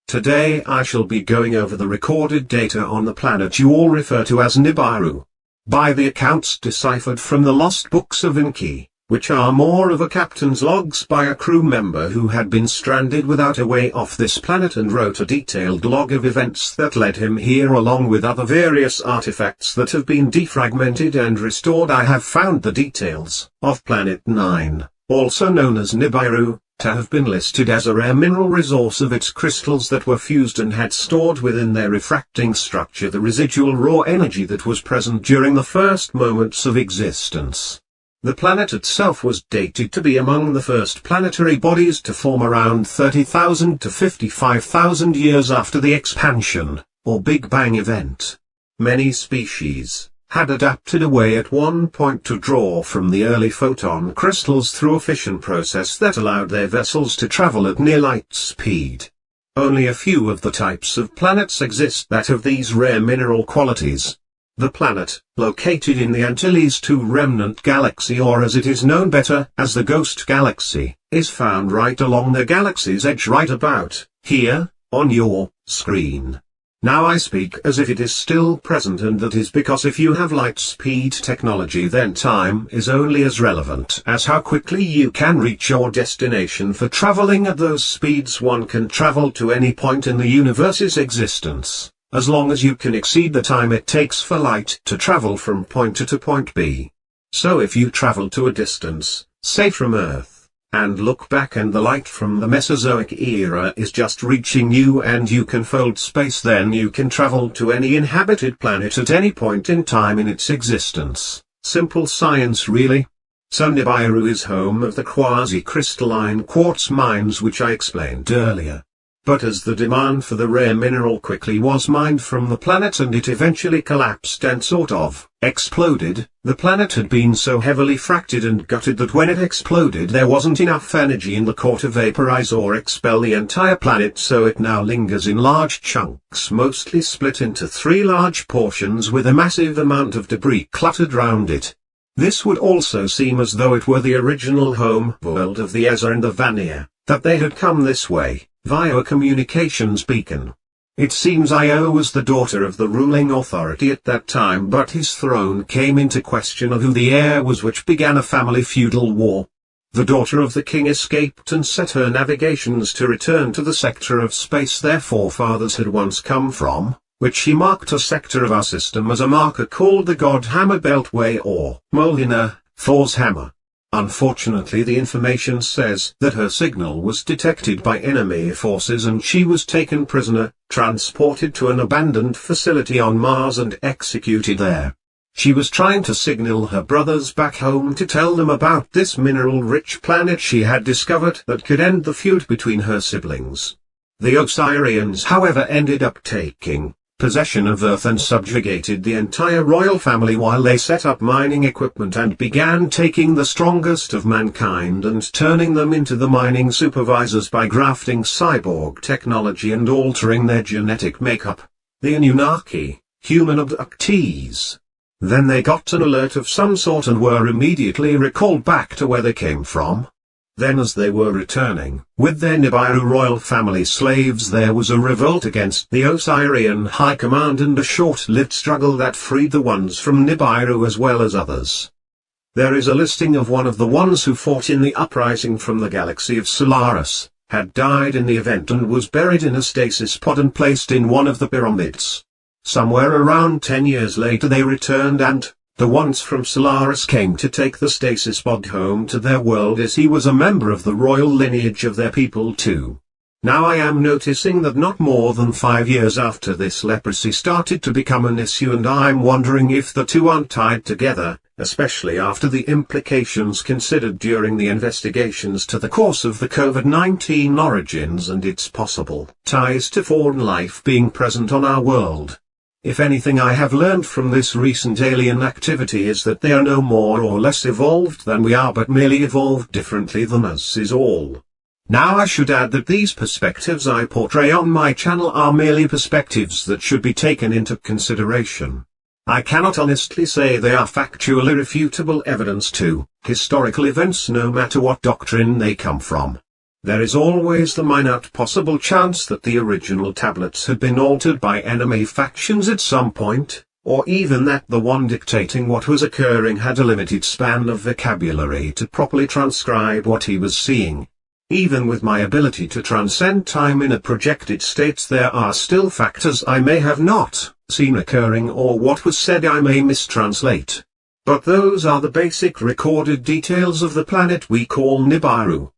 Today I shall be going over the recorded data on the planet you all refer to as Nibiru. By the accounts deciphered from the lost books of Enki, which are more of a captain's logs by a crew member who had been stranded without a way off this planet and wrote a detailed log of events that led him here along with other various artifacts that have been defragmented and restored. I have found the details of Planet 9, also known as Nibiru, to have been listed as a rare mineral resource of its crystals that were fused and had stored within their refracting structure the residual raw energy that was present during the first moments of existence. The planet itself was dated to be among the first planetary bodies to form around 30,000 to 55,000 years after the expansion, or Big Bang event. Many species had adapted a way at one point to draw from the early photon crystals through a fission process that allowed their vessels to travel at near light speed. Only a few of the types of planets exist that have these rare mineral qualities. The planet, located in the Antilles II Remnant Galaxy, or as it is known better as the Ghost Galaxy, is found right along the galaxy's edge right about here, on your screen. Now I speak as if it is still present, and that is because if you have light speed technology, then time is only as relevant as how quickly you can reach your destination. For traveling at those speeds, one can travel to any point in the universe's existence, as long as you can exceed the time it takes for light to travel from point A to point B. So if you travel to a distance, say from Earth, and look back and the light from the Mesozoic era is just reaching you and you can fold space, then you can travel to any inhabited planet at any point in time in its existence. Simple science really. So Nibiru is home of the quasi-crystalline quartz mines which I explained earlier. But as the demand for the rare mineral quickly was mined from the planet and it eventually collapsed and sort of exploded, the planet had been so heavily fractured and gutted that when it exploded there wasn't enough energy in the core to vaporize or expel the entire planet, so it now lingers in large chunks, mostly split into three large portions with a massive amount of debris cluttered round it. This would also seem as though it were the original home world of the Aesir and the Vanir, that they had come this way via a communications beacon. It seems Io was the daughter of the ruling authority at that time, but his throne came into question of who the heir was, which began a family feudal war. The daughter of the king escaped and set her navigations to return to the sector of space their forefathers had once come from, which she marked a sector of our system as a marker called the God Hammer Beltway, or Mjolnir, Thor's hammer. Unfortunately, the information says that her signal was detected by enemy forces and she was taken prisoner, transported to an abandoned facility on Mars and executed there. She was trying to signal her brothers back home to tell them about this mineral-rich planet she had discovered that could end the feud between her siblings. The Osirians, however, ended up taking possession of Earth and subjugated the entire royal family while they set up mining equipment and began taking the strongest of mankind and turning them into the mining supervisors by grafting cyborg technology and altering their genetic makeup. The Anunnaki, human abductees. Then they got an alert of some sort and were immediately recalled back to where they came from. Then as they were returning with their Nibiru royal family slaves, there was a revolt against the Osirian high command and a short-lived struggle that freed the ones from Nibiru as well as others. There is a listing of one of the ones who fought in the uprising from the galaxy of Solaris, had died in the event and was buried in a stasis pod and placed in one of the pyramids. Somewhere around 10 years later they returned and the ones from Solaris came to take the stasis pod home to their world, as he was a member of the royal lineage of their people too. Now I am noticing that not more than 5 years after this, leprosy started to become an issue, and I'm wondering if the two aren't tied together, especially after the implications considered during the investigations to the cause of the COVID-19 origins and its possible ties to foreign life being present on our world. If anything I have learned from this recent alien activity is that they are no more or less evolved than we are, but merely evolved differently than us is all. Now I should add that these perspectives I portray on my channel are merely perspectives that should be taken into consideration. I cannot honestly say they are factual irrefutable evidence to historical events, no matter what doctrine they come from. There is always the minute possible chance that the original tablets had been altered by enemy factions at some point, or even that the one dictating what was occurring had a limited span of vocabulary to properly transcribe what he was seeing. Even with my ability to transcend time in a projected state, there are still factors I may have not seen occurring, or what was said I may mistranslate. But those are the basic recorded details of the planet we call Nibiru.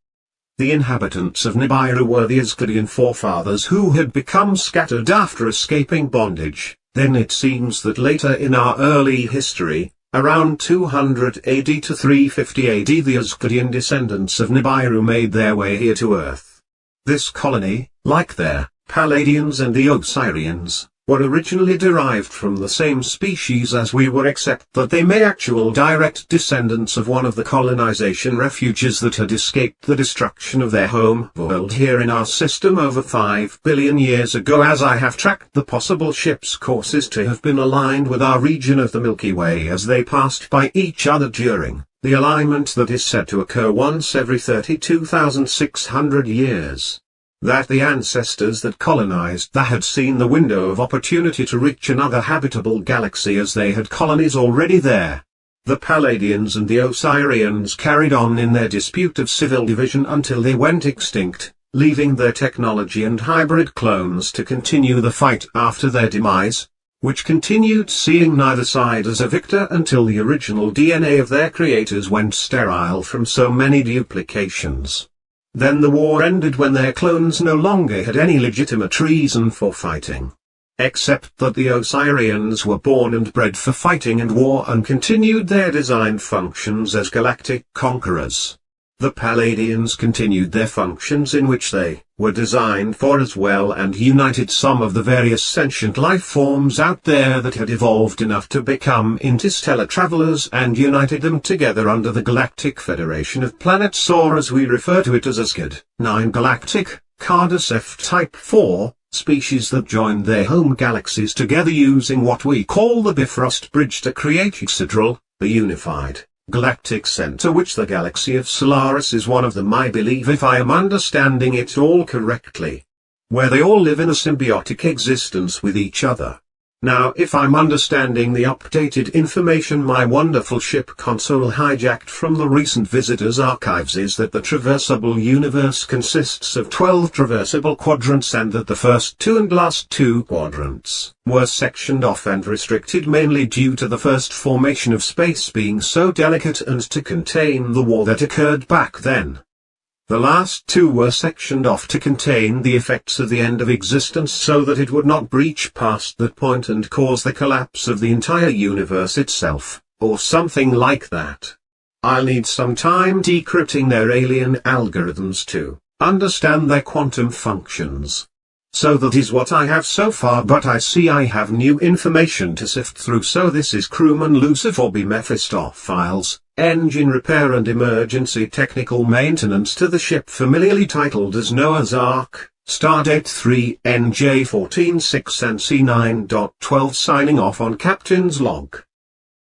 The inhabitants of Nibiru were the Asgardian forefathers who had become scattered after escaping bondage. Then it seems that later in our early history, around 200 AD to 350 AD, the Asgardian descendants of Nibiru made their way here to Earth. This colony, like their Palladians and the Osirians, were originally derived from the same species as we were, except that they may actual direct descendants of one of the colonization refuges that had escaped the destruction of their home world here in our system over 5 billion years ago, as I have tracked the possible ships' courses to have been aligned with our region of the Milky Way as they passed by each other during the alignment that is said to occur once every 32,600 years. That the ancestors that colonized that had seen the window of opportunity to reach another habitable galaxy, as they had colonies already there. The Palladians and the Osirians carried on in their dispute of civil division until they went extinct, leaving their technology and hybrid clones to continue the fight after their demise, which continued seeing neither side as a victor until the original DNA of their creators went sterile from so many duplications. Then the war ended when their clones no longer had any legitimate reason for fighting. Except that the Osirians were born and bred for fighting and war and continued their designed functions as galactic conquerors. The Palladians continued their functions in which they were designed for as well, and united some of the various sentient life forms out there that had evolved enough to become interstellar travelers, and united them together under the Galactic Federation of Planets, or as we refer to it as Asgard. 9 galactic, Cardass F-Type 4, species that joined their home galaxies together using what we call the Bifrost Bridge to create Isidral, the unified galactic center, which the galaxy of Solaris is one of them, I believe, if I am understanding it all correctly. Where they all live in a symbiotic existence with each other. Now, if I'm understanding the updated information my wonderful ship console hijacked from the recent visitors' archives is that the traversable universe consists of 12 traversable quadrants, and that the first 2 and last 2 quadrants were sectioned off and restricted mainly due to the first formation of space being so delicate and to contain the war that occurred back then. The last 2 were sectioned off to contain the effects of the end of existence so that it would not breach past that point and cause the collapse of the entire universe itself, or something like that. I'll need some time decrypting their alien algorithms to understand their quantum functions. So that is what I have so far, but I see I have new information to sift through. So this is Crewman Lucifer B. Mephistophiles, engine repair and emergency technical maintenance to the ship familiarly titled as Noah's Ark, stardate 3NJ146NC9.12, signing off on Captain's Log.